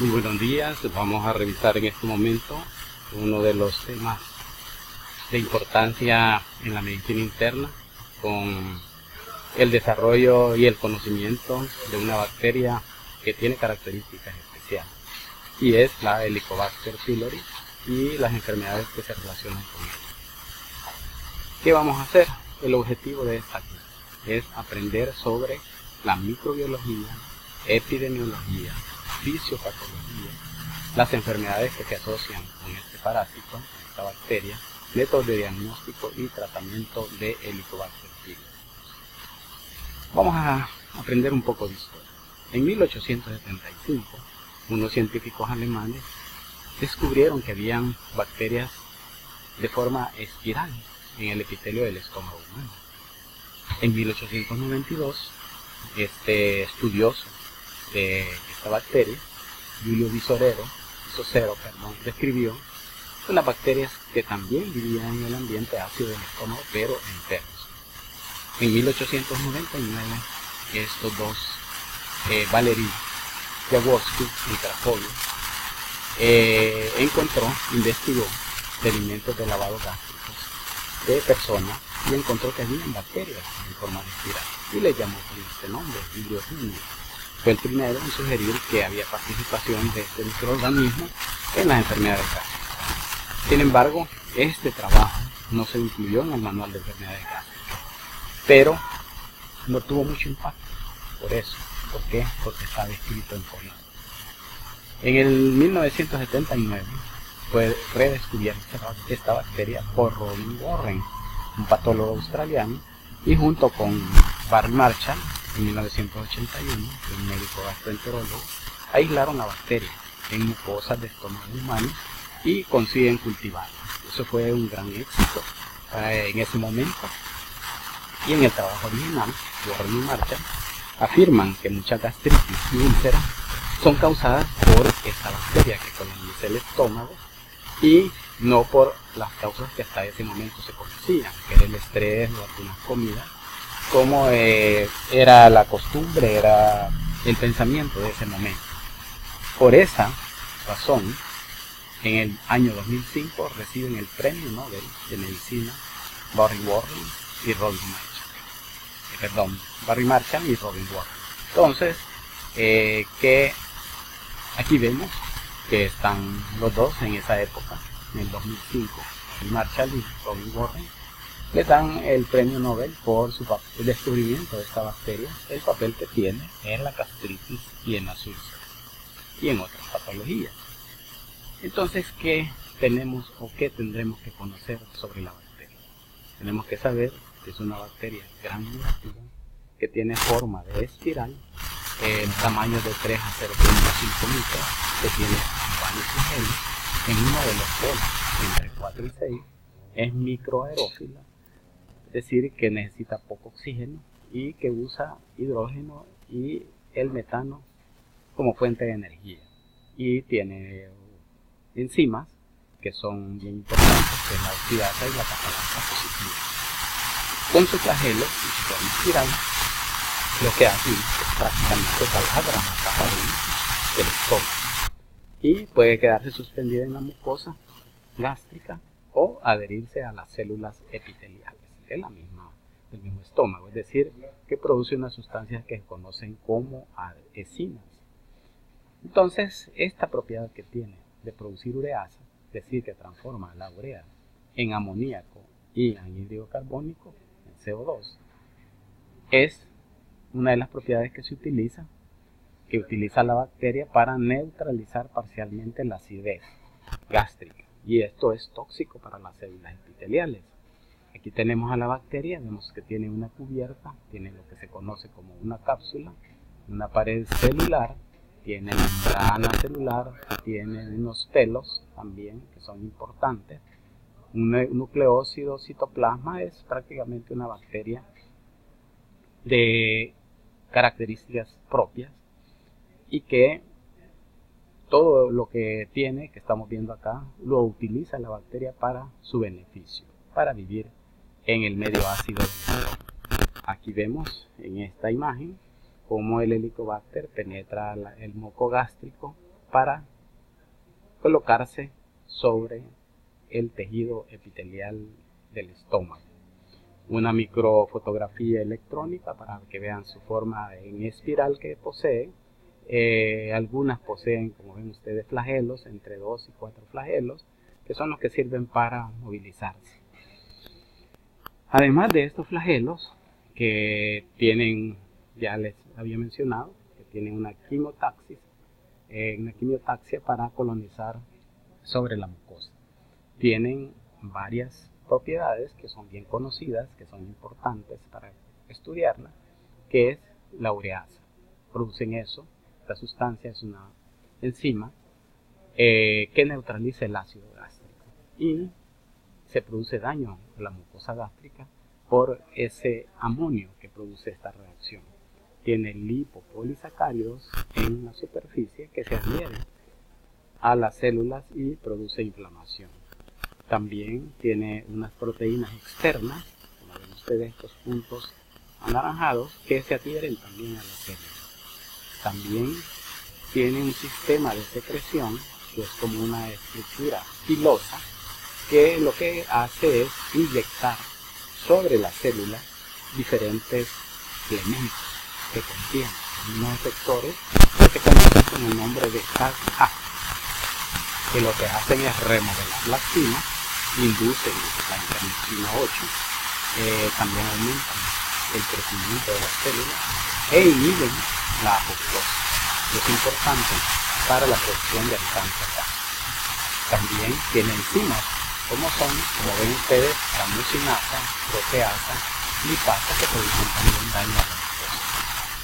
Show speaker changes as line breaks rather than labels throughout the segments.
Muy buenos días, vamos a revisar en este momento uno de los temas de importancia en la medicina interna con el desarrollo y el conocimiento de una bacteria que tiene características especiales y es la Helicobacter pylori y las enfermedades que se relacionan con ella. ¿Qué vamos a hacer? El objetivo de esta clase es aprender sobre la microbiología, epidemiología, fisiopatología, las enfermedades que se asocian con este parásito, esta bacteria, métodos de diagnóstico y tratamiento de Helicobacter pylori. Vamos a aprender un poco de historia. En 1875, unos científicos alemanes descubrieron que habían bacterias de forma espiral en el epitelio del estómago humano. En 1892, este estudioso de esta bacteria, Julio Visocero, describió unas bacterias que también vivían en el ambiente ácido del estómago, pero enfermos. En 1899, estos dos, Valery Jaworski y Cracovia, investigó experimentos de lavado gástricos de personas y encontró que había bacterias en forma de espiral y le llamó por este nombre, Vibrio fungi. Fue el primero en sugerir que había participación de este microorganismo en las enfermedades gástricas. Sin embargo, este trabajo no se incluyó en el manual de enfermedades gástricas, pero no tuvo mucho impacto por eso. ¿Por qué? Porque estaba escrito en coreano. En el 1979 fue redescubierta esta bacteria por Robin Warren, un patólogo australiano, y junto con Barry Marshall, en 1981, un médico gastroenterólogo, aislaron la bacteria en mucosas de estómago humano y consiguen cultivarla. Eso fue un gran éxito en ese momento. Y en el trabajo original, Warren y Marshall afirman que muchas gastritis y úlceras son causadas por esta bacteria que coloniza el estómago y no por las causas que hasta ese momento se conocían, que era el estrés o algunas comidas, como era la costumbre, era el pensamiento de ese momento. Por esa razón, en el año 2005 reciben el premio Nobel de Medicina Barry Marshall y Robin Warren. Entonces, que aquí vemos que están los dos en esa época, en el 2005, Marshall y Robin Warren le dan el premio Nobel por el descubrimiento de esta bacteria, el papel que tiene en la gastritis y en las úlceras y en otras patologías. Entonces, ¿qué tenemos o qué tendremos que conocer sobre la bacteria? Tenemos que saber que es una bacteria gram negativa, que tiene forma de espiral, tamaño de 3 a 0.5 micras, que tiene baños oxígenos en uno de los polos, entre 4 y 6, es microaerófila, es decir, que necesita poco oxígeno y que usa hidrógeno y el metano como fuente de energía. Y tiene enzimas que son bien importantes, que es la oxidasa y la catalasa positiva. Con su flagelo y su forma espiral, lo que hace es prácticamente taladra la capa del estómago y puede quedarse suspendida en la mucosa gástrica o adherirse a las células epiteliales del mismo estómago, es decir, que produce unas sustancias que se conocen como adhesinas. Entonces, esta propiedad que tiene de producir ureasa, es decir, que transforma la urea en amoníaco y anhídrido carbónico, en CO2, es una de las propiedades que utiliza la bacteria para neutralizar parcialmente la acidez gástrica, y esto es tóxico para las células epiteliales. Aquí tenemos a la bacteria, vemos que tiene una cubierta, tiene lo que se conoce como una cápsula, una pared celular, tiene membrana celular, tiene unos pelos también que son importantes, un nucleócido, citoplasma. Es prácticamente una bacteria de características propias y que todo lo que tiene, que estamos viendo acá, lo utiliza la bacteria para su beneficio, para vivir en el medio ácido del estómago. Aquí vemos en esta imagen cómo el Helicobacter penetra el moco gástrico para colocarse sobre el tejido epitelial del estómago. Una microfotografía electrónica para que vean su forma en espiral que posee. Algunas poseen, como ven ustedes, flagelos, entre 2 y 4 flagelos, que son los que sirven para movilizarse. Además de estos flagelos, que tienen, ya les había mencionado, que tienen una quimiotaxia para colonizar sobre la mucosa. Tienen varias propiedades que son bien conocidas, que son importantes para estudiarla, que es la ureasa. Producen eso. Esta sustancia es una enzima que neutraliza el ácido gástrico y se produce daño a la mucosa gástrica por ese amonio que produce esta reacción. Tiene lipopolisacáridos en la superficie que se adhieren a las células y produce inflamación. También tiene unas proteínas externas, como ven ustedes estos puntos anaranjados, que se adhieren también a las células. También tiene un sistema de secreción que es como una estructura pilosa que lo que hace es inyectar sobre la célula diferentes elementos que contienen unos efectores que se conocen con el nombre de CAG-A, que lo que hacen es remodelar la actina, inducen la interleucina 8, también aumentan el crecimiento de las células e inhiben la apoptosis. Es importante para la producción de alcance acá. También tiene enzimas, como ven ustedes, la mucinasa, proteasa, lipasa, que producen también daño a la mucosa.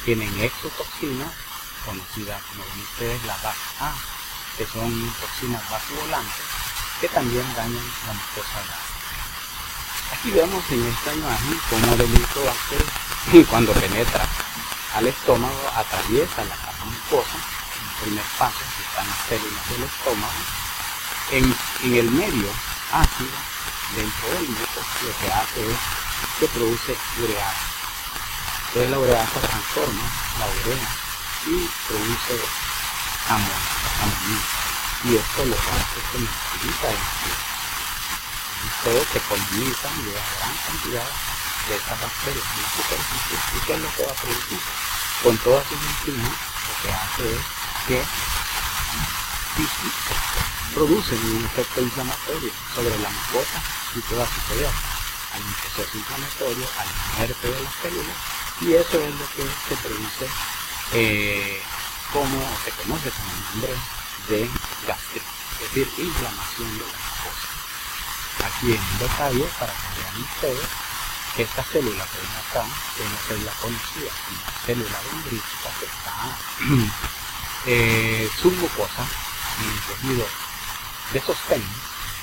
Tienen exotoxinas, conocidas como ven ustedes la VAC-A, que son toxinas vasovolantes, que también dañan la mucosa gástrica. Aquí vemos en esta imagen cómo el Helicobacter, cuando penetra al estómago, atraviesa la capa mucosa. El primer paso, que están las células del estómago, en el medio ácido, dentro del muco, lo que hace es que produce ureasa. Entonces la ureasa transforma la urea y produce amonía. Y esto lo que hace es que neutraliza el ácido. Ustedes se colonizan de una gran cantidad de estas bacterias en la superficie. ¿Y qué es lo que va a producir? Con todas sus enzimas, lo que hace es que producen un efecto inflamatorio sobre la mucosa y toda su poder. Hay un proceso inflamatorio al muerte de las células, y eso es lo que se produce, como se conoce con el nombre de gastritis, es decir, inflamación de la mucosa. Aquí en un detalle para que vean ustedes que esta célula que ven acá es una célula conocida como la célula dendrítica, que está submucosa en el tejido de sostén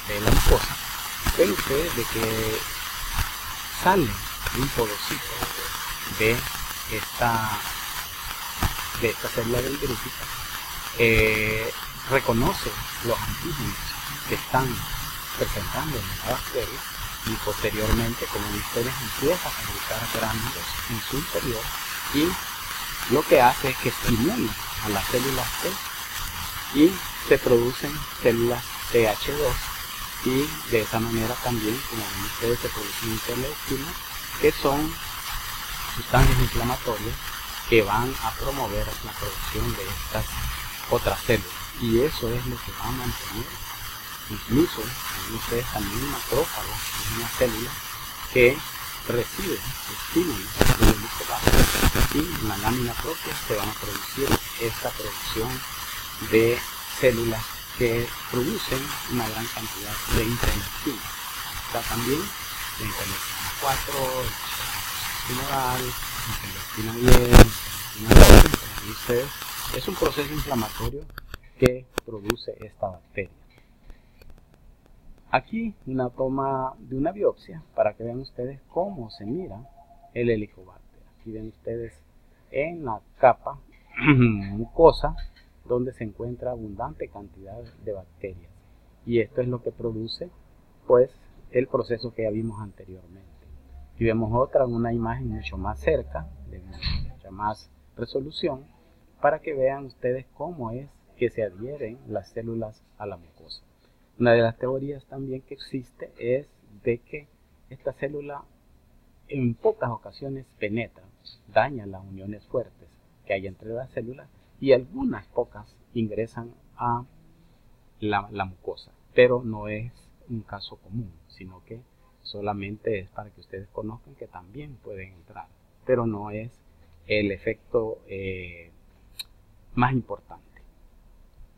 de la mucosa. Ven ustedes de que sale un podocito de esta célula dendrítica, reconoce los antígenos que están presentando en la bacteria, y posteriormente, como ustedes, empieza a fabricar gránulos en su interior, y lo que hace es que estimula a las células T y se producen células TH2, y de esa manera también, como ven ustedes, se producen interleucinas, que son sustancias inflamatorias que van a promover la producción de estas otras células, y eso es lo que va a mantener. Incluso ustedes también, macrófago es una célula que recibe estímulos del Helicobacter, y en la lámina propia se van a producir esta producción de células que producen una gran cantidad de interleucinas. Está también la interleucina 4, interleucina 10, interleucina 12, como ven ustedes, es un proceso inflamatorio que produce esta bacteria. Aquí una toma de una biopsia para que vean ustedes cómo se mira el Helicobacter. Aquí ven ustedes en la capa mucosa donde se encuentra abundante cantidad de bacterias, y esto es lo que produce pues el proceso que ya vimos anteriormente. Y vemos una imagen mucho más cerca, de mucha más resolución, para que vean ustedes cómo es que se adhieren las células a la mucosa. Una de las teorías también que existe es de que esta célula en pocas ocasiones penetra, daña las uniones fuertes que hay entre las células y algunas pocas ingresan a la mucosa, pero no es un caso común, sino que solamente es para que ustedes conozcan que también pueden entrar, pero no es el efecto más importante.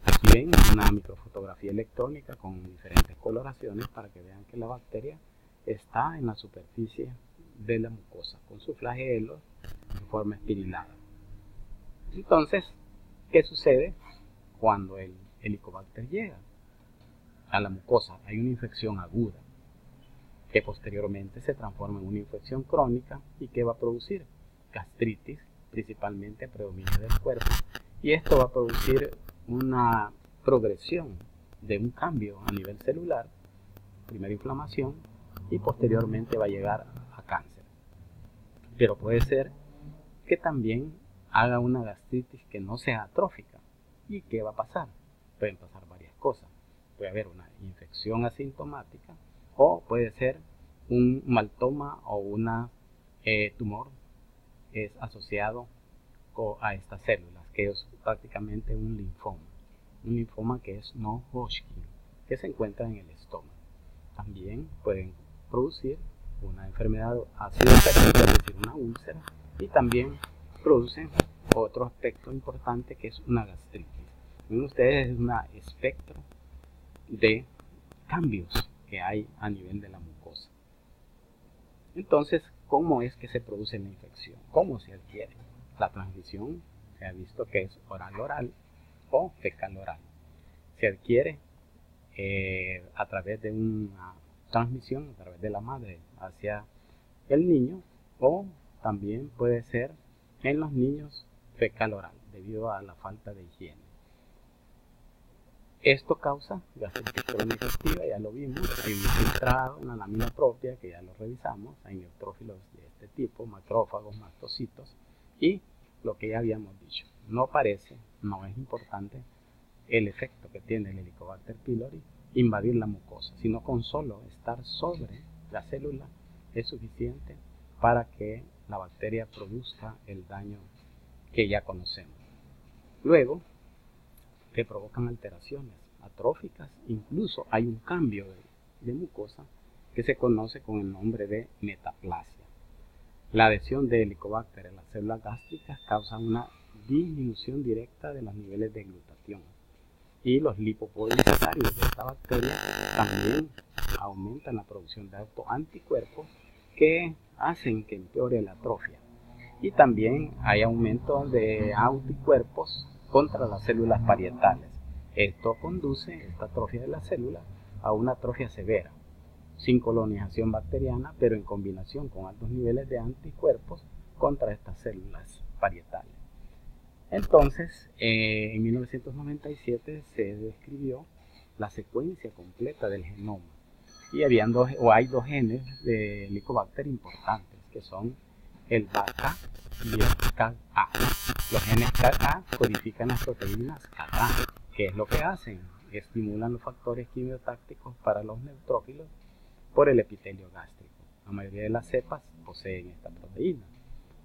Aquí ven una microfotografía electrónica con diferentes coloraciones para que vean que la bacteria está en la superficie de la mucosa con su flagelo en forma espirilada. Entonces, ¿qué sucede cuando el Helicobacter llega a la mucosa? Hay una infección aguda que posteriormente se transforma en una infección crónica y que va a producir gastritis, principalmente a predominio del cuerpo, y esto va a producir una progresión de un cambio a nivel celular, primera inflamación y posteriormente va a llegar a cáncer. Pero puede ser que también haga una gastritis que no sea atrófica. ¿Y qué va a pasar? Pueden pasar varias cosas. Puede haber una infección asintomática o puede ser un maltoma o una tumor es asociado a estas células, que es prácticamente un linfoma que es no Hodgkin, que se encuentra en el estómago. También pueden producir una enfermedad ácido-hepática, es decir, una úlcera, y también producen otro aspecto importante que es una gastritis. Ven ustedes, es un espectro de cambios que hay a nivel de la mucosa. Entonces, ¿cómo es que se produce la infección? ¿Cómo se adquiere? La transmisión se ha visto que es oral-oral o fecal-oral. Se adquiere a través de una transmisión, a través de la madre hacia el niño, o también puede ser en los niños fecal-oral, debido a la falta de higiene. Esto causa gastritis crónica activa, ya lo vimos, hay un infiltrado, una lámina propia que ya lo revisamos, hay neutrófilos de este tipo, macrófagos, mastocitos, y lo que ya habíamos dicho, no es importante el efecto que tiene el Helicobacter pylori invadir la mucosa, sino con solo estar sobre la célula es suficiente para que la bacteria produzca el daño que ya conocemos. Luego, que provocan alteraciones atróficas, incluso hay un cambio de mucosa que se conoce con el nombre de metaplasia. La adhesión de Helicobacter a las células gástricas causa una disminución directa de los niveles de glutatión, y los lipopolisacáridos de esta bacteria también aumentan la producción de autoanticuerpos que hacen que empeore la atrofia, y también hay aumento de anticuerpos contra las células parietales. Esto conduce, esta atrofia de la célula, a una atrofia severa, sin colonización bacteriana, pero en combinación con altos niveles de anticuerpos contra estas células parietales. Entonces, en 1997 se describió la secuencia completa del genoma, y hay dos genes de Helicobacter importantes, que son el BACA y el CAG-A. Los genes CAG-A codifican las proteínas CAG-A. ¿Qué es lo que hacen? Estimulan los factores quimiotácticos para los neutrófilos por el epitelio gástrico. La mayoría de las cepas poseen esta proteína.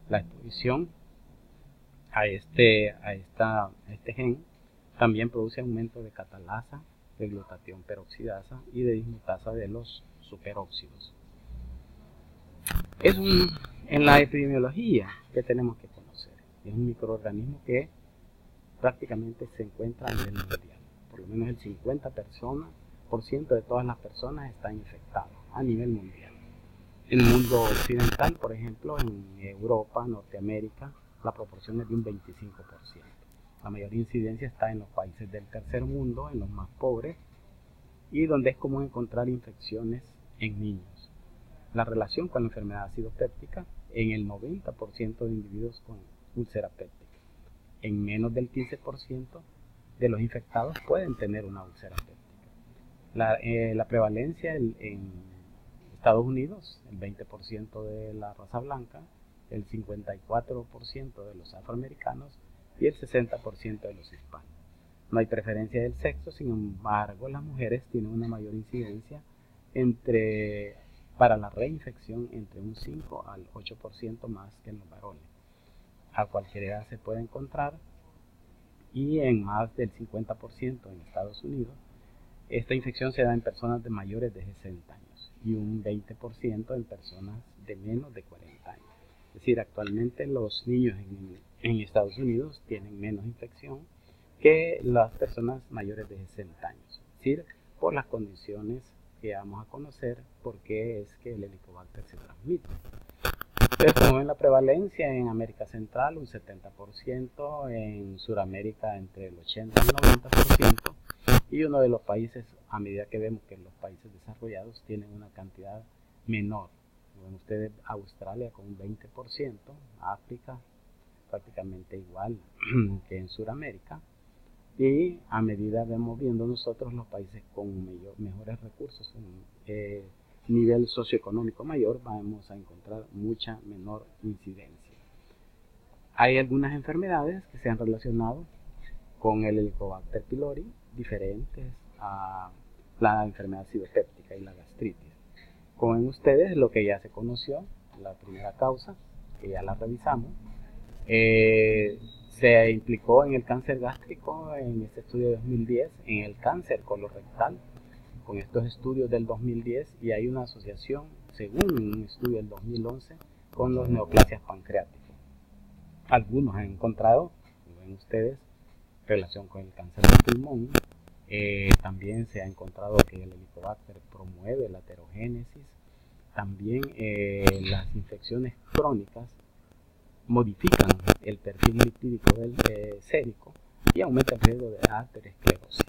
La exposición a este gen también produce aumento de catalasa, de glutatión peroxidasa y de dismutasa de los superóxidos. En la epidemiología que tenemos que conocer. Es un microorganismo que prácticamente se encuentra a nivel mundial. Por lo menos el 50% de todas las personas están infectadas a nivel mundial. En el mundo occidental, por ejemplo, en Europa, Norteamérica, la proporción es de un 25%. La mayor incidencia está en los países del tercer mundo, en los más pobres, y donde es común encontrar infecciones en niños. La relación con la enfermedad ácido péptica en el 90% de individuos con úlcera péptica. En menos del 15% de los infectados pueden tener una úlcera péptica. La prevalencia en Estados Unidos, el 20% de la raza blanca, el 54% de los afroamericanos y el 60% de los hispanos. No hay preferencia del sexo, sin embargo, las mujeres tienen una mayor incidencia para la reinfección entre un 5 al 8% más que en los varones. A cualquier edad se puede encontrar y en más del 50% en Estados Unidos. Esta infección se da en personas de mayores de 60 años y un 20% en personas de menos de 40 años. Es decir, actualmente los niños en Estados Unidos tienen menos infección que las personas mayores de 60 años. Es decir, por las condiciones que vamos a conocer por qué es que el Helicobacter se transmite. Entonces, como ven, la prevalencia en América Central un 70%, en Sudamérica entre el 80 y el 90%, y uno de los países, a medida que vemos que los países desarrollados tienen una cantidad menor. Como ven ustedes, Australia con un 20%, África prácticamente igual que en Sudamérica, y a medida vamos viendo nosotros los países con mejores recursos, nivel socioeconómico mayor, vamos a encontrar mucha menor incidencia. Hay algunas enfermedades que se han relacionado con el Helicobacter pylori, diferentes a la enfermedad pseudopéptica y la gastritis. Como ven ustedes, lo que ya se conoció, la primera causa, que ya la revisamos, se implicó en el cáncer gástrico en este estudio de 2010, en el cáncer colorectal, con estos estudios del 2010, y hay una asociación, según un estudio del 2011, con los neoplasias pancreáticos. Algunos han encontrado, como ven ustedes, relación con el cáncer de pulmón. También se ha encontrado que el Helicobacter promueve la aterogénesis. También las infecciones crónicas modifican el perfil lipídico del sérico y aumenta el riesgo de aterosclerosis.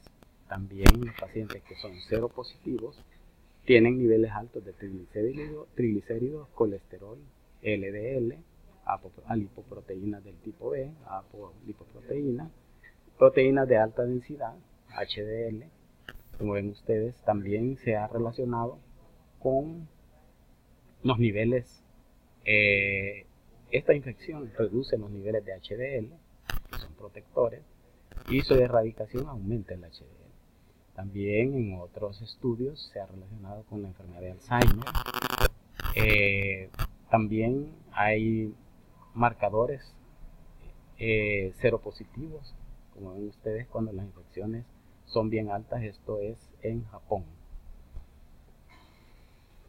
También los pacientes que son seropositivos tienen niveles altos de triglicéridos, colesterol, LDL, lipoproteínas del tipo B, apolipoproteínas, proteínas de alta densidad, HDL. Como ven ustedes, también se ha relacionado con los niveles, esta infección reduce los niveles de HDL, que son protectores, y su erradicación aumenta el HDL. También en otros estudios se ha relacionado con la enfermedad de Alzheimer. También hay marcadores seropositivos, como ven ustedes, cuando las infecciones son bien altas. Esto es en Japón.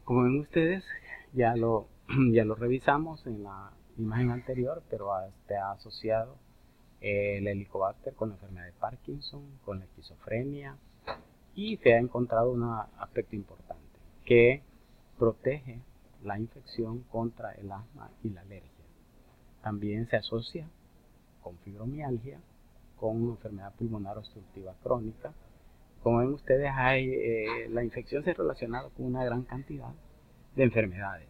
Como ven ustedes, ya lo revisamos en la imagen anterior, pero está asociado el Helicobacter con la enfermedad de Parkinson, con la esquizofrenia, y se ha encontrado un aspecto importante, que protege la infección contra el asma y la alergia. También se asocia con fibromialgia, con una enfermedad pulmonar obstructiva crónica. Como ven ustedes, la infección se ha relacionado con una gran cantidad de enfermedades,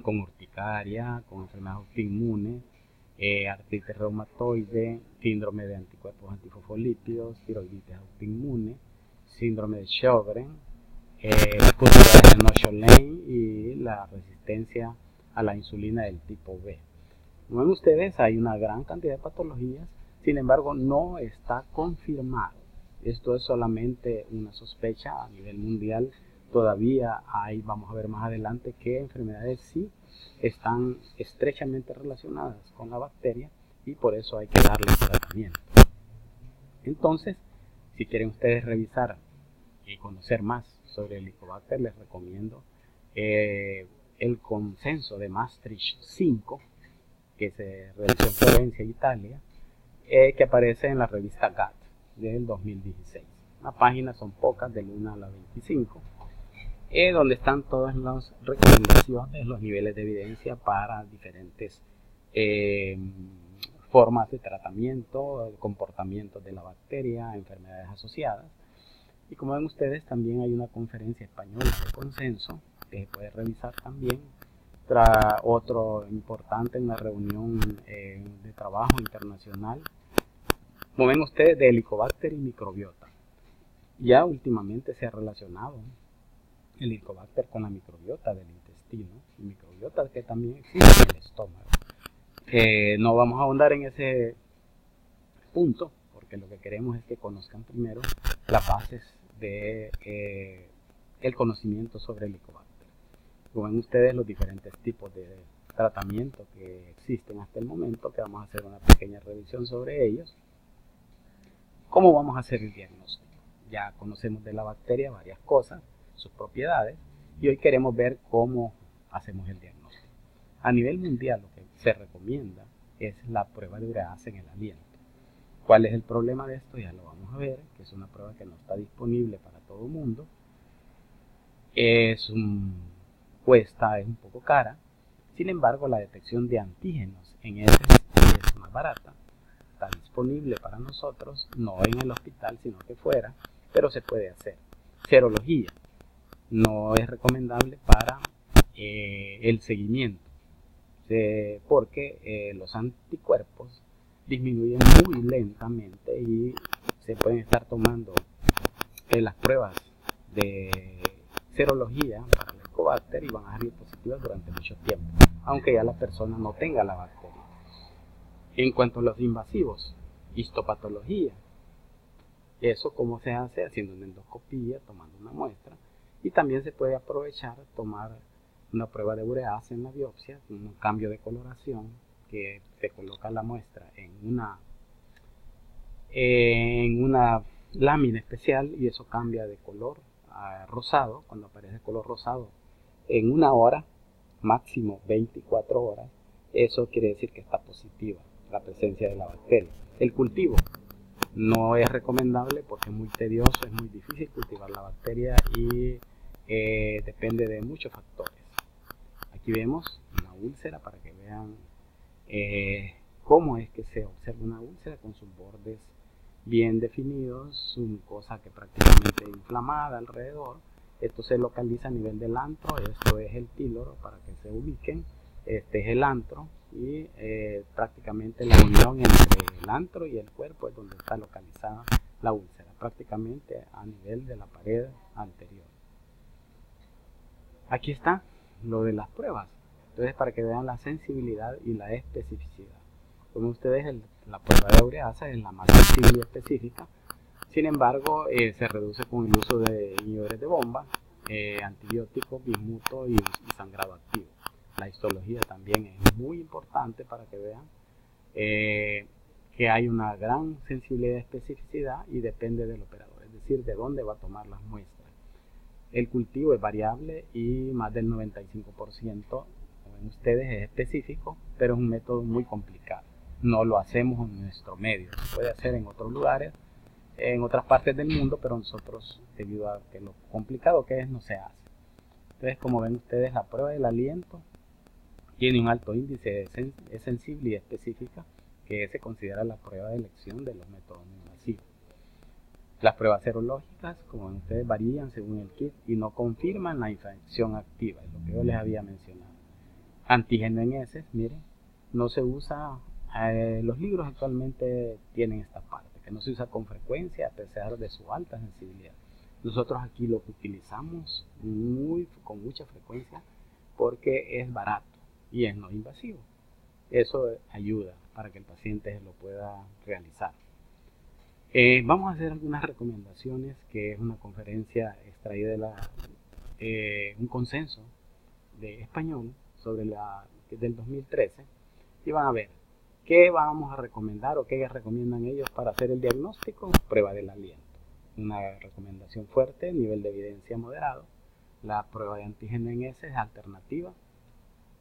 con urticaria, con enfermedades autoinmunes, artritis reumatoide, síndrome de anticuerpos antifosfolípidos, tiroiditis autoinmune, síndrome de Sjögren, púrpura de Renault-Chollein y la resistencia a la insulina del tipo B. Como ven ustedes, hay una gran cantidad de patologías, sin embargo no está confirmado. Esto es solamente una sospecha a nivel mundial. Todavía vamos a ver más adelante, que enfermedades sí están estrechamente relacionadas con la bacteria y por eso hay que darle tratamiento. Entonces, si quieren ustedes revisar y conocer más sobre el Helicobacter, les recomiendo el consenso de Maastricht 5, que se realizó en Florencia, Italia, que aparece en la revista GATT del 2016. Las páginas son pocas, del 1 a la 25, donde están todas las recomendaciones, los niveles de evidencia para diferentes formas de tratamiento, comportamiento de la bacteria, enfermedades asociadas. Y como ven ustedes, también hay una conferencia española de consenso que se puede revisar también. Otro importante en la reunión de trabajo internacional, como ven ustedes, de Helicobacter y microbiota. Ya últimamente se ha relacionado el Helicobacter con la microbiota del intestino, y microbiota que también existe en el estómago. No vamos a ahondar en ese punto porque porque lo que queremos es que conozcan primero las bases de el conocimiento sobre el Helicobacter. Como ven ustedes, los diferentes tipos de tratamiento que existen hasta el momento, que vamos a hacer una pequeña revisión sobre ellos. ¿Cómo vamos a hacer el diagnóstico? Ya conocemos de la bacteria varias cosas, sus propiedades, y hoy queremos ver cómo hacemos el diagnóstico. A nivel mundial lo que se recomienda es la prueba de ureasa en el aliento. ¿Cuál es el problema de esto? Ya lo vamos a ver, que es una prueba que no está disponible para todo el mundo. Cuesta, es un poco cara. Sin embargo, la detección de antígenos en heces es más barata. Está disponible para nosotros, no en el hospital, sino que fuera, pero se puede hacer. Serología no es recomendable para el seguimiento, porque los anticuerpos disminuyen muy lentamente y se pueden estar tomando las pruebas de serología para el Helicobacter y van a salir positivas durante mucho tiempo, aunque ya la persona no tenga la bacteria. En cuanto a los invasivos, histopatología, eso cómo se hace, haciendo una endoscopía, tomando una muestra, y también se puede aprovechar tomar una prueba de ureasa en la biopsia, un cambio de coloración, que se coloca la muestra en una lámina especial y eso cambia de color a rosado. Cuando aparece color rosado en 1 hora, máximo 24 horas, eso quiere decir que está positiva la presencia de la bacteria. El cultivo no es recomendable porque es muy tedioso, es muy difícil cultivar la bacteria y depende de muchos factores. Aquí vemos una úlcera para que vean cómo es que se observa una úlcera con sus bordes bien definidos, una cosa que prácticamente inflamada alrededor. Esto se localiza a nivel del antro, esto es el píloro para que se ubiquen, este es el antro y prácticamente la unión entre el antro y el cuerpo es donde está localizada la úlcera, prácticamente a nivel de la pared anterior. Aquí está lo de las pruebas, entonces para que vean la sensibilidad y la especificidad. Como ustedes, la prueba de ureasa es la más sensible y específica. Sin embargo, se reduce con el uso de inhibidores de bomba, antibióticos, bismuto y sangrado activo. La histología también es muy importante para que vean que hay una gran sensibilidad y especificidad y depende del operador, es decir, de dónde va a tomar las muestras. El cultivo es variable y más del 95%, como ven ustedes, es específico, pero es un método muy complicado. No lo hacemos en nuestro medio, se puede hacer en otros lugares, en otras partes del mundo, pero nosotros, debido a que lo complicado que es, no se hace. Entonces, como ven ustedes, la prueba del aliento tiene un alto índice, es sensible y específica, que se considera la prueba de elección de los métodos no invasivos. Las pruebas serológicas, como ven ustedes, varían según el kit y no confirman la infección activa, es lo que yo les había mencionado. Antígeno en heces, miren, no se usa, los libros actualmente tienen esta parte, que no se usa con frecuencia a pesar de su alta sensibilidad. Nosotros aquí lo que utilizamos con mucha frecuencia porque es barato y es no invasivo. Eso ayuda para que el paciente lo pueda realizar. Vamos a hacer algunas recomendaciones, que es una conferencia extraída de un consenso de español del 2013, y van a ver qué vamos a recomendar o qué recomiendan ellos para hacer el diagnóstico. Prueba del aliento, una recomendación fuerte, nivel de evidencia moderado. La prueba de antígeno en heces es alternativa,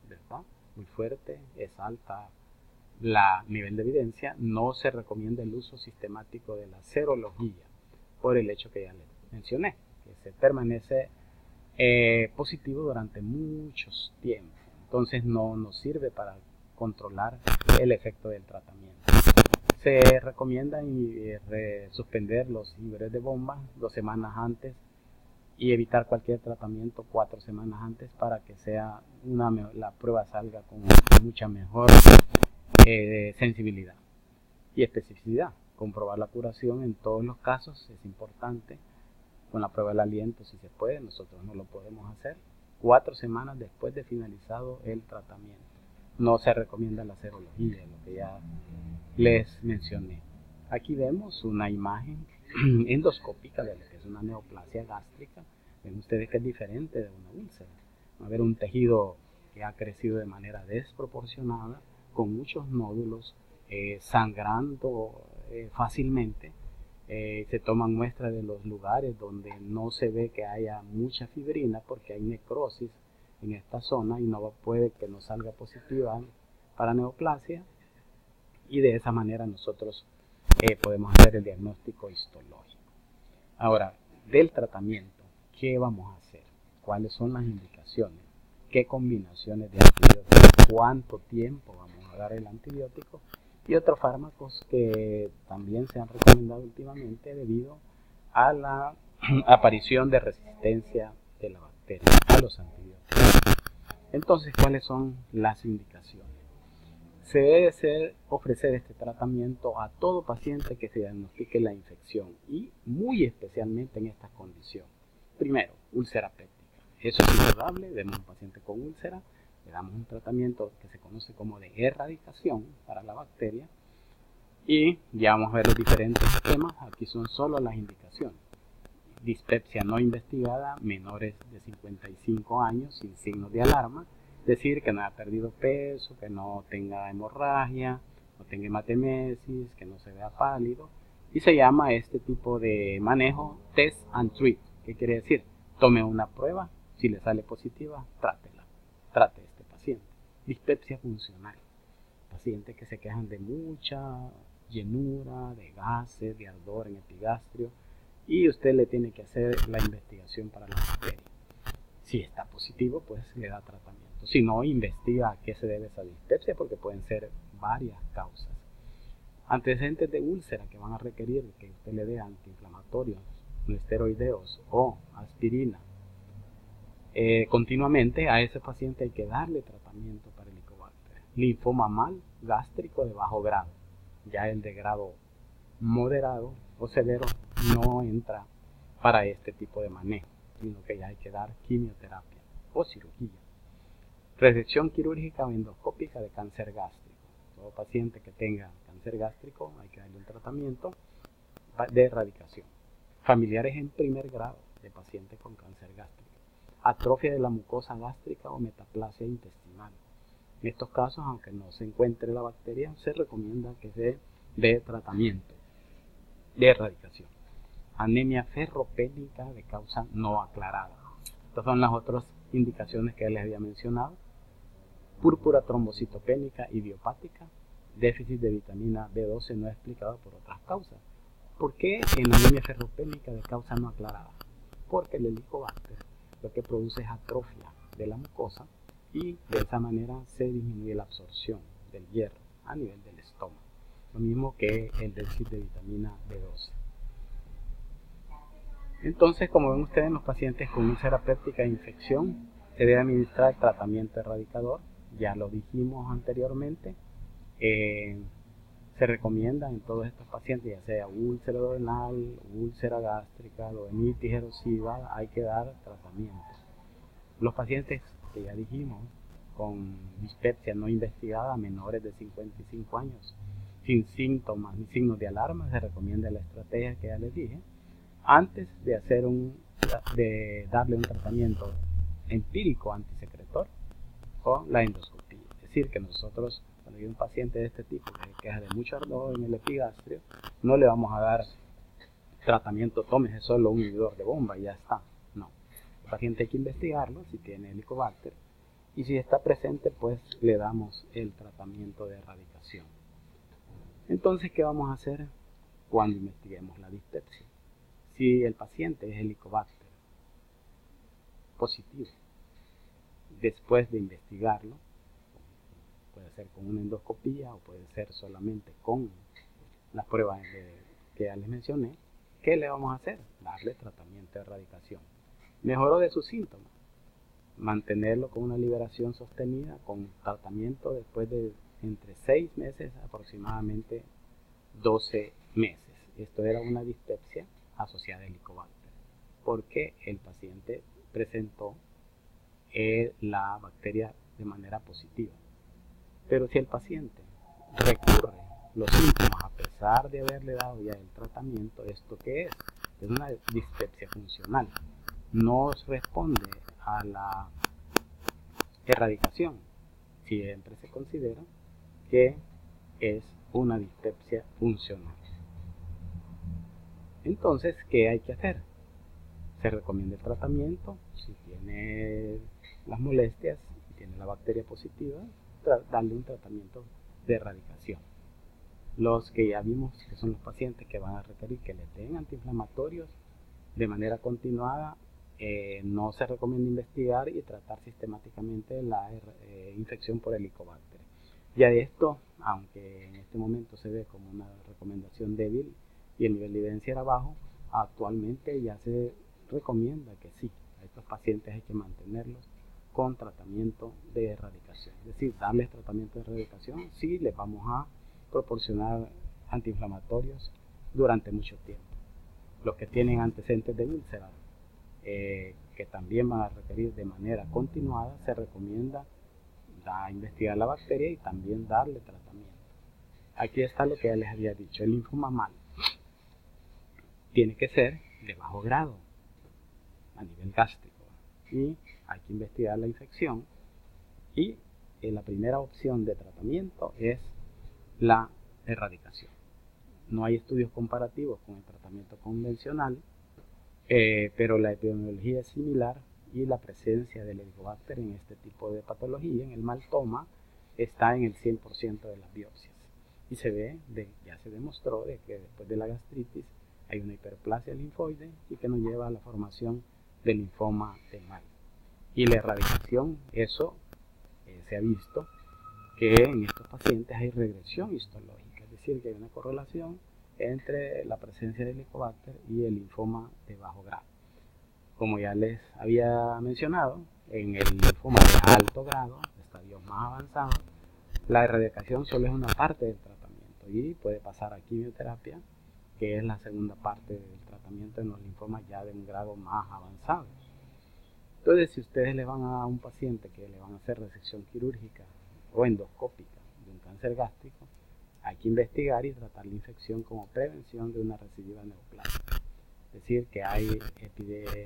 ¿verdad? Muy fuerte, es alta la nivel de evidencia. No se recomienda el uso sistemático de la serología por el hecho que ya les mencioné, que se permanece positivo durante muchos tiempos, entonces no nos sirve para controlar el efecto del tratamiento. Se recomienda suspender los inhibidores de bomba 2 semanas antes y evitar cualquier tratamiento 4 semanas antes para que la prueba salga con mucha mejor sensibilidad y especificidad. Comprobar la curación en todos los casos es importante. Con la prueba del aliento, si se puede, nosotros no lo podemos hacer 4 semanas después de finalizado el tratamiento. No se recomienda la serología, lo que ya les mencioné. Aquí vemos una imagen endoscópica de lo que es una neoplasia gástrica. Ven ustedes que es diferente de una úlcera. Va a haber un tejido que ha crecido de manera desproporcionada, con muchos nódulos, sangrando fácilmente. Se toman muestras de los lugares donde no se ve que haya mucha fibrina porque hay necrosis en esta zona y no puede que nos salga positiva para neoplasia, y de esa manera nosotros podemos hacer el diagnóstico histológico. Ahora, del tratamiento, ¿qué vamos a hacer? ¿Cuáles son las indicaciones? ¿Qué combinaciones de antibióticos? ¿Cuánto tiempo vamos a dar el antibiótico? Y otros fármacos que también se han recomendado últimamente debido a la aparición de resistencia de la bacteria a los antibióticos. Entonces, ¿cuáles son las indicaciones? Se debe ofrecer este tratamiento a todo paciente que se diagnostique la infección y muy especialmente en estas condiciones. Primero, úlcera péptica. Eso es indudable. Vemos un paciente con úlcera, le damos un tratamiento que se conoce como de erradicación para la bacteria y ya vamos a ver los diferentes esquemas. Aquí son solo las indicaciones. Dispepsia no investigada, menores de 55 años sin signos de alarma. Decir que no haya perdido peso, que no tenga hemorragia, no tenga hematemesis, que no se vea pálido. Y se llama este tipo de manejo test and treat. ¿Qué quiere decir? Tome una prueba, si le sale positiva, trátela. Trate a este paciente. Dispepsia funcional. Pacientes que se quejan de mucha llenura, de gases, de ardor en epigastrio. Y usted le tiene que hacer la investigación para la bacteria. Si está positivo, pues le da tratamiento. Si no, investiga a qué se debe esa dispepsia, porque pueden ser varias causas. Antecedentes de úlcera que van a requerir que usted le dé antiinflamatorios, no esteroideos o aspirina. Continuamente a ese paciente hay que darle tratamiento para Helicobacter. Linfoma mal gástrico de bajo grado. Ya el de grado moderado o severo no entra para este tipo de manejo, sino que ya hay que dar quimioterapia o cirugía. Resección quirúrgica o endoscópica de cáncer gástrico. Todo paciente que tenga cáncer gástrico hay que darle un tratamiento de erradicación. Familiares en primer grado de pacientes con cáncer gástrico. Atrofia de la mucosa gástrica o metaplasia intestinal. En estos casos, aunque no se encuentre la bacteria, se recomienda que se dé tratamiento de erradicación. Anemia ferropénica de causa no aclarada. Estas son las otras indicaciones que les había mencionado. Púrpura trombocitopénica idiopática. Déficit de vitamina B12 no explicado por otras causas. ¿Por qué en la anemia ferropénica de causa no aclarada? Porque el Helicobacter lo que produce es atrofia de la mucosa y de esa manera se disminuye la absorción del hierro a nivel del estómago. Lo mismo que el déficit de vitamina B12. Entonces, como ven ustedes, en los pacientes con úlcera péptica e infección se debe administrar tratamiento erradicador. Ya lo dijimos anteriormente. Se recomienda en todos estos pacientes, ya sea úlcera duodenal, úlcera gástrica, duodenitis erosiva, hay que dar tratamiento. Los pacientes que ya dijimos con dispepsia no investigada, menores de 55 años, sin síntomas ni signos de alarma, se recomienda la estrategia que ya les dije, antes de darle un tratamiento empírico antisecretor o la endoscopia. Es decir, que nosotros, cuando hay un paciente de este tipo que se queja de mucho ardor en el epigastrio, no le vamos a dar tratamiento, tómese solo un inhibidor de bomba y ya está. No. El paciente hay que investigarlo si tiene Helicobacter y si está presente, pues le damos el tratamiento de erradicación. Entonces, ¿qué vamos a hacer cuando investiguemos la dispepsia? Si el paciente es Helicobacter positivo, después de investigarlo, puede ser con una endoscopía o puede ser solamente con las pruebas que ya les mencioné, ¿qué le vamos a hacer? Darle tratamiento de erradicación. Mejoró de sus síntomas, mantenerlo con una liberación sostenida, con tratamiento después de entre 6 meses aproximadamente 12 meses. Esto era una dispepsia asociada a Helicobacter, porque el paciente presentó la bacteria de manera positiva. Pero si el paciente recurre los síntomas a pesar pesar de haberle dado ya el tratamiento, ¿esto qué es? Es una dispepsia funcional. No responde a la erradicación. Siempre se considera que es una dispepsia funcional. Entonces, ¿qué hay que hacer? Se recomienda el tratamiento. Si tiene las molestias y tiene la bacteria positiva, darle un tratamiento de erradicación. Los que ya vimos que son los pacientes que van a requerir que le den antiinflamatorios de manera continuada, no se recomienda investigar y tratar sistemáticamente la infección por Helicobacter. Ya de esto, aunque en este momento se ve como una recomendación débil y el nivel de evidencia era bajo, actualmente ya se recomienda que sí, a estos pacientes hay que mantenerlos con tratamiento de erradicación. Es decir, darles tratamiento de erradicación, sí les vamos a proporcionar antiinflamatorios durante mucho tiempo. Los que tienen antecedentes de úlceras, que también van a requerir de manera continuada, se recomienda investigar la bacteria y también darle tratamiento. Aquí está lo que ya les había dicho: el linfoma mal tiene que ser de bajo grado a nivel gástrico y hay que investigar la infección, y la primera opción de tratamiento es la erradicación. No hay estudios comparativos con el tratamiento convencional, pero la epidemiología es similar y la presencia del Helicobacter en este tipo de patología, en el maltoma, está en el 100% de las biopsias. Y se ve, ya se demostró de que después de la gastritis hay una hiperplasia linfoide y que nos lleva a la formación del linfoma de mal. Y la erradicación, eso se ha visto que en estos pacientes hay regresión histológica, es decir, que hay una correlación entre la presencia del Helicobacter y el linfoma de bajo grado. Como ya les había mencionado, en el linfoma de alto grado, estadios más avanzados, la erradicación solo es una parte del tratamiento y puede pasar a quimioterapia, que es la segunda parte del tratamiento en los linfomas ya de un grado más avanzado. Entonces, si ustedes le van a un paciente que le van a hacer resección quirúrgica o endoscópica de un cáncer gástrico, hay que investigar y tratar la infección como prevención de una recidiva neoplásica. Es decir, que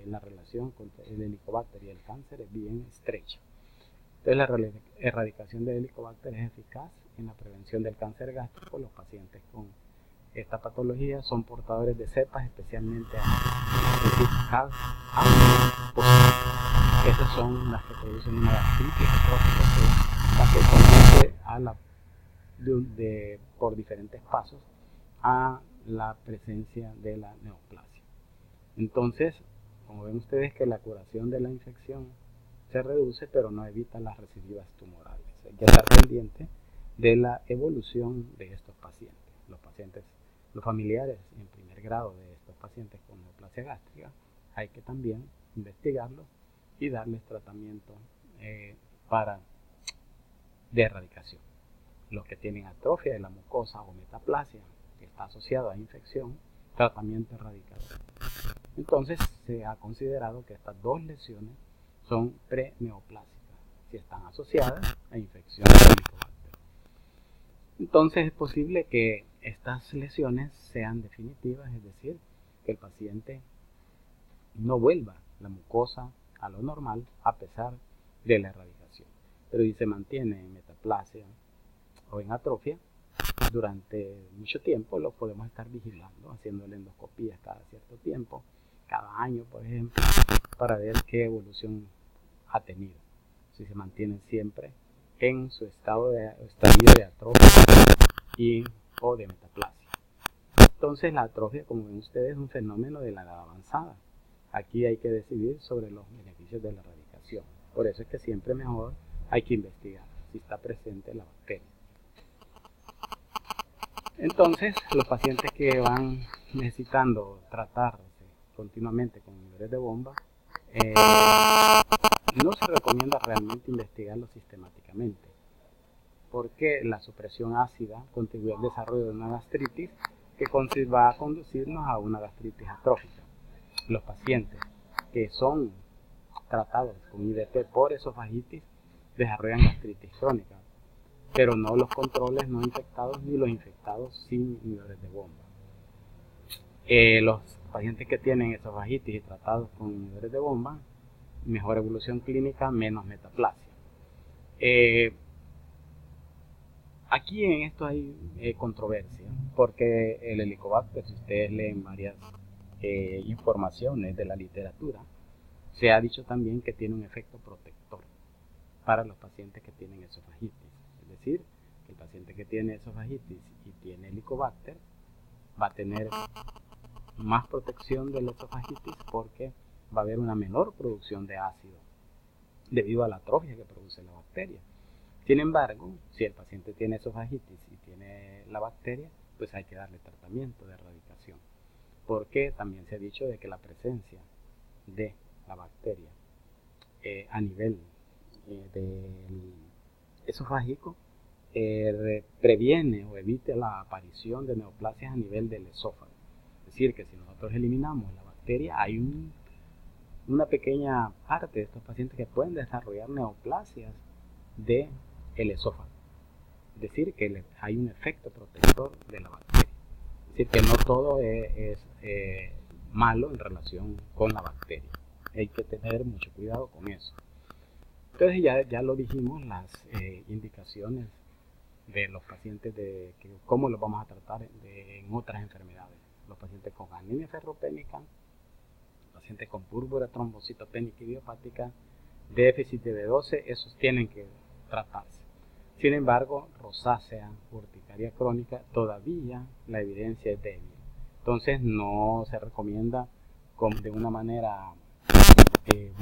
la relación con el Helicobacter y el cáncer es bien estrecha. Entonces, la erradicación del Helicobacter es eficaz en la prevención del cáncer gástrico. Los pacientes con esta patología son portadores de cepas especialmente CAG positivas. Esas son las que producen una gastritis atrófica que conduce por diferentes pasos a la presencia de la neoplasia. Entonces, como ven ustedes, que la curación de la infección se reduce, pero no evita las recidivas tumorales. Hay que estar pendiente de la evolución de estos pacientes. Los familiares en primer grado de estos pacientes con neoplasia gástrica, hay que también investigarlos y darles tratamiento de erradicación. Los que tienen atrofia de la mucosa o metaplasia, que está asociada a infección, tratamiento erradicador. Entonces, se ha considerado que estas dos lesiones son preneoplásicas si están asociadas a infección de Helicobacter. Entonces, es posible que estas lesiones sean definitivas, es decir, que el paciente no vuelva la mucosa a lo normal a pesar de la erradicación. Pero si se mantiene en metaplasia o en atrofia durante mucho tiempo, lo podemos estar vigilando, haciéndole endoscopías cada cierto tiempo, cada año, por ejemplo, para ver qué evolución ha tenido. Si se mantienen siempre en su estadio de atrofia o de metaplasia. Entonces, la atrofia, como ven ustedes, es un fenómeno de la edad avanzada. Aquí hay que decidir sobre los beneficios de la erradicación. Por eso es que siempre mejor hay que investigar si está presente la bacteria. Entonces, los pacientes que van necesitando tratarse continuamente con inhibidores de bomba, no se recomienda realmente investigarlo sistemáticamente, porque la supresión ácida contribuye al desarrollo de una gastritis que va a conducirnos a una gastritis atrófica. Los pacientes que son tratados con IDP por esofagitis desarrollan gastritis crónica. pero no los controles no infectados ni los infectados sin inhibidores de bomba. Los pacientes que tienen esofagitis y tratados con inhibidores de bomba, mejor evolución clínica, menos metaplasia. Aquí en esto hay controversia, porque el Helicobacter, si ustedes leen varias informaciones de la literatura, se ha dicho también que tiene un efecto protector para los pacientes que tienen esofagitis. Es decir, el paciente que tiene esofagitis y tiene Helicobacter va a tener más protección de la esofagitis porque va a haber una menor producción de ácido debido a la atrofia que produce la bacteria. Sin embargo, si el paciente tiene esofagitis y tiene la bacteria, pues hay que darle tratamiento de erradicación, porque también se ha dicho de que la presencia de la bacteria a nivel del esofágico previene o evita la aparición de neoplasias a nivel del esófago. Es decir, que si nosotros eliminamos la bacteria, hay una pequeña parte de estos pacientes que pueden desarrollar neoplasias del esófago. Es decir, que hay un efecto protector de la bacteria. Es decir, que no todo es malo en relación con la bacteria. Hay que tener mucho cuidado con eso. Entonces ya lo dijimos, las indicaciones de los pacientes, de cómo los vamos a tratar en otras enfermedades. Los pacientes con anemia ferropénica, pacientes con púrpura trombocitopénica idiopática, déficit de B12, esos tienen que tratarse. Sin embargo, rosácea, urticaria crónica, todavía la evidencia es débil. Entonces no se recomienda de una manera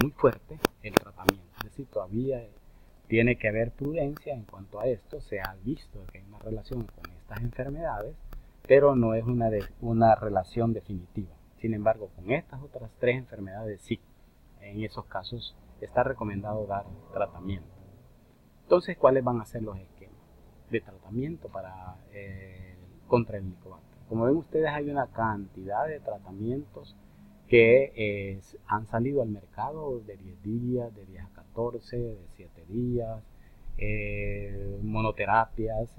muy fuerte el tratamiento. Es decir, todavía tiene que haber prudencia en cuanto a esto. Se ha visto que hay una relación con estas enfermedades, pero no es una relación definitiva. Sin embargo, con estas otras tres enfermedades sí, en esos casos está recomendado dar tratamiento. Entonces, ¿cuáles van a ser los esquemas de tratamiento contra el Helicobacter? Como ven ustedes, hay una cantidad de tratamientos que han salido al mercado de 10 días, de 10 a 14, de 7 días, monoterapias,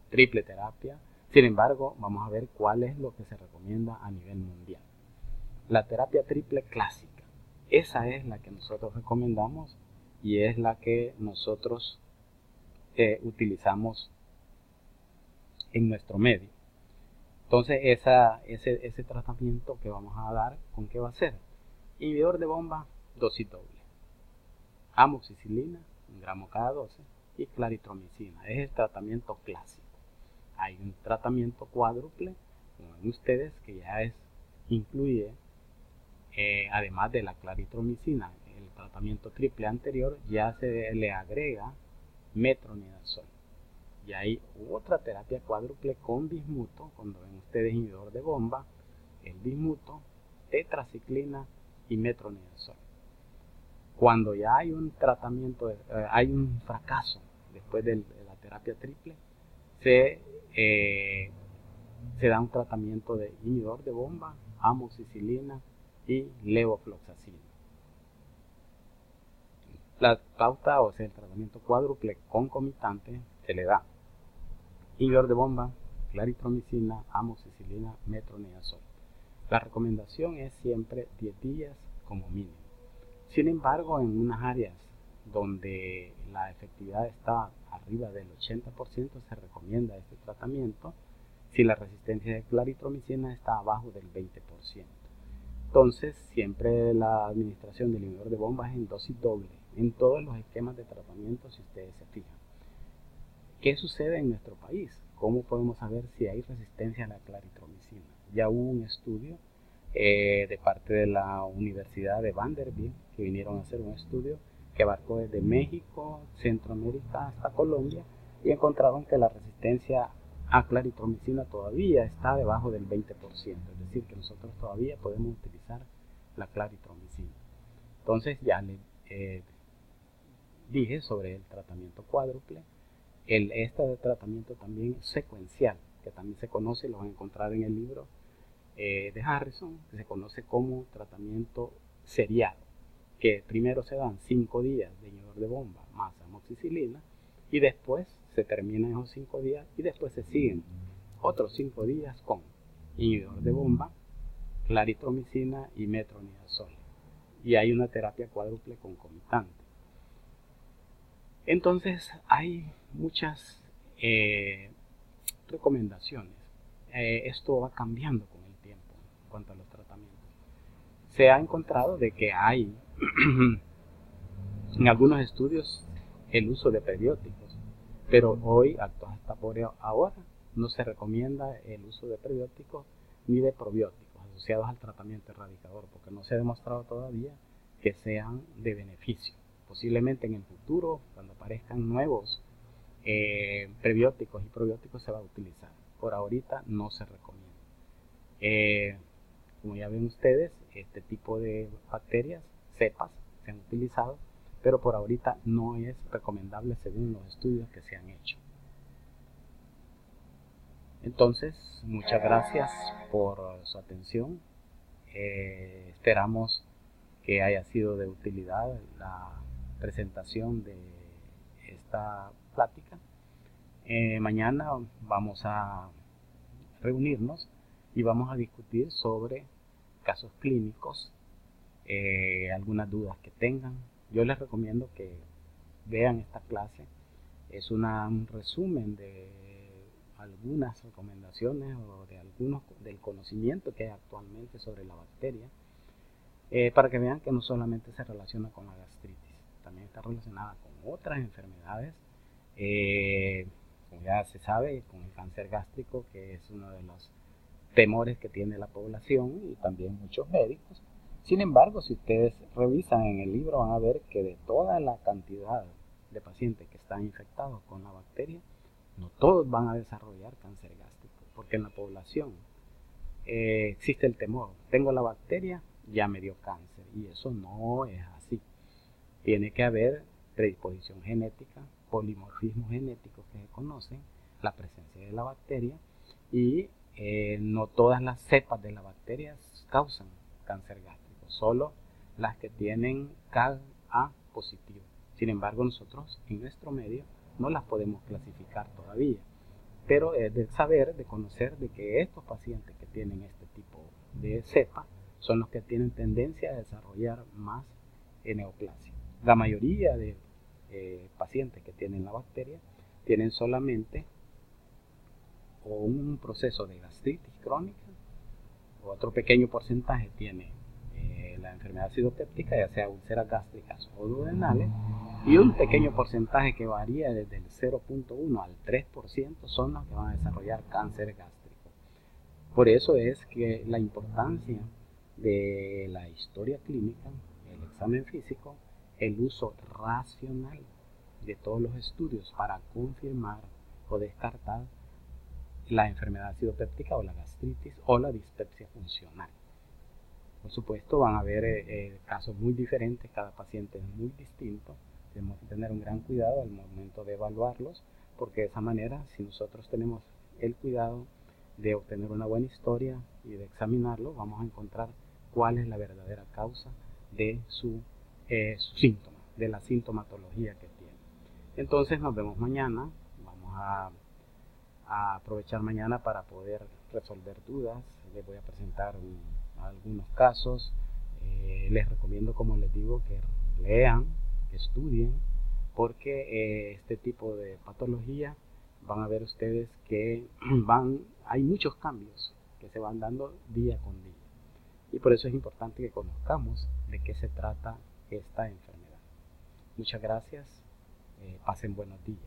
triple terapia. Sin embargo, vamos a ver cuál es lo que se recomienda a nivel mundial. La terapia triple clásica, esa es la que nosotros recomendamos y es la que nosotros utilizamos en nuestro medio. Entonces ese tratamiento que vamos a dar, ¿con qué va a ser? Inhibidor de bomba, dosis doble, amoxicilina, 1 gramo cada 12 y claritromicina. Es el tratamiento clásico. Hay un tratamiento cuádruple, como ven ustedes, que ya incluye, además de la claritromicina, el tratamiento triple anterior, ya se le agrega metronidazol. Y hay otra terapia cuádruple con bismuto, cuando ven ustedes inhibidor de bomba, el bismuto, tetraciclina y metronidazol. Cuando ya hay un tratamiento, hay un fracaso después de la terapia triple, se da un tratamiento de inhibidor de bomba, amoxicilina y levofloxacina. La pauta, o sea, el tratamiento cuádruple concomitante, se le da inhibidor de bomba, claritromicina, amoxicilina, metronidazol. La recomendación es siempre 10 días como mínimo. Sin embargo, en unas áreas donde la efectividad está arriba del 80%, se recomienda este tratamiento si la resistencia de claritromicina está abajo del 20%. Entonces, siempre la administración del inhibidor de bomba es en dosis doble, en todos los esquemas de tratamiento, si ustedes se fijan. ¿Qué sucede en nuestro país? ¿Cómo podemos saber si hay resistencia a la claritromicina? Ya hubo un estudio de parte de la Universidad de Vanderbilt, que vinieron a hacer un estudio que abarcó desde México, Centroamérica hasta Colombia, y encontraron que la resistencia a claritromicina todavía está debajo del 20%, es decir, que nosotros todavía podemos utilizar la claritromicina. Entonces ya le dije sobre el tratamiento cuádruple. Este tratamiento también secuencial, que también se conoce, lo van a encontrar en el libro de Harrison, que se conoce como tratamiento seriado, que primero se dan 5 días de inhibidor de bomba más amoxicilina y después se terminan esos 5 días y después se siguen otros 5 días con inhibidor de bomba, claritromicina y metronidazol. Y hay una terapia cuádruple concomitante. Entonces hay muchas recomendaciones. Esto va cambiando con el tiempo en cuanto a los tratamientos. Se ha encontrado de que hay en algunos estudios el uso de prebióticos, pero hoy, hasta por ahora, no se recomienda el uso de prebióticos ni de probióticos asociados al tratamiento erradicador, porque no se ha demostrado todavía que sean de beneficio. Posiblemente en el futuro, cuando aparezcan nuevos prebióticos y probióticos, se va a utilizar. Por ahorita no se recomienda. Como ya ven ustedes, este tipo de bacterias, cepas, se han utilizado, pero por ahorita no es recomendable según los estudios que se han hecho. Entonces, muchas gracias por su atención. Esperamos que haya sido de utilidad la presentación de esta plática. Mañana vamos a reunirnos y vamos a discutir sobre casos clínicos, algunas dudas que tengan. Yo les recomiendo que vean esta clase. Es un resumen de algunas recomendaciones o del conocimiento que hay actualmente sobre la bacteria, para que vean que no solamente se relaciona con la gastritis, también está relacionada con otras enfermedades, como ya se sabe, con el cáncer gástrico, que es uno de los temores que tiene la población y también muchos médicos. Sin embargo, si ustedes revisan en el libro, van a ver que de toda la cantidad de pacientes que están infectados con la bacteria, no todos van a desarrollar cáncer gástrico, porque en la población existe el temor: tengo la bacteria, ya me dio cáncer, y eso no es así. Tiene que haber predisposición genética, polimorfismo genético que se conocen, la presencia de la bacteria, y no todas las cepas de la bacteria causan cáncer gástrico, solo las que tienen CAG A positivo. Sin embargo, nosotros en nuestro medio no las podemos clasificar todavía, pero es de saber, de conocer de que estos pacientes que tienen este tipo de cepa son los que tienen tendencia a desarrollar más neoplasia. La mayoría de pacientes que tienen la bacteria tienen solamente o un proceso de gastritis crónica, otro pequeño porcentaje tiene la enfermedad acidopéptica, ya sea úlceras gástricas o duodenales, y un pequeño porcentaje que varía desde el 0.1 al 3% son los que van a desarrollar cáncer gástrico. Por eso es que la importancia de la historia clínica, el examen físico, el uso racional de todos los estudios para confirmar o descartar la enfermedad acidopéptica o la gastritis o la dispepsia funcional. Por supuesto, van a haber casos muy diferentes, cada paciente es muy distinto. Tenemos que tener un gran cuidado al momento de evaluarlos, porque de esa manera, si nosotros tenemos el cuidado de obtener una buena historia y de examinarlo, vamos a encontrar cuál es la verdadera causa de su síntoma, de la sintomatología que tiene. Entonces nos vemos mañana. Vamos a aprovechar mañana para poder resolver dudas. Les voy a presentar algunos casos. Les recomiendo, como les digo, que lean, que estudien, porque este tipo de patología van a ver ustedes que hay muchos cambios que se van dando día con día, y por eso es importante que conozcamos de qué se trata esta enfermedad. Muchas gracias, pasen buenos días.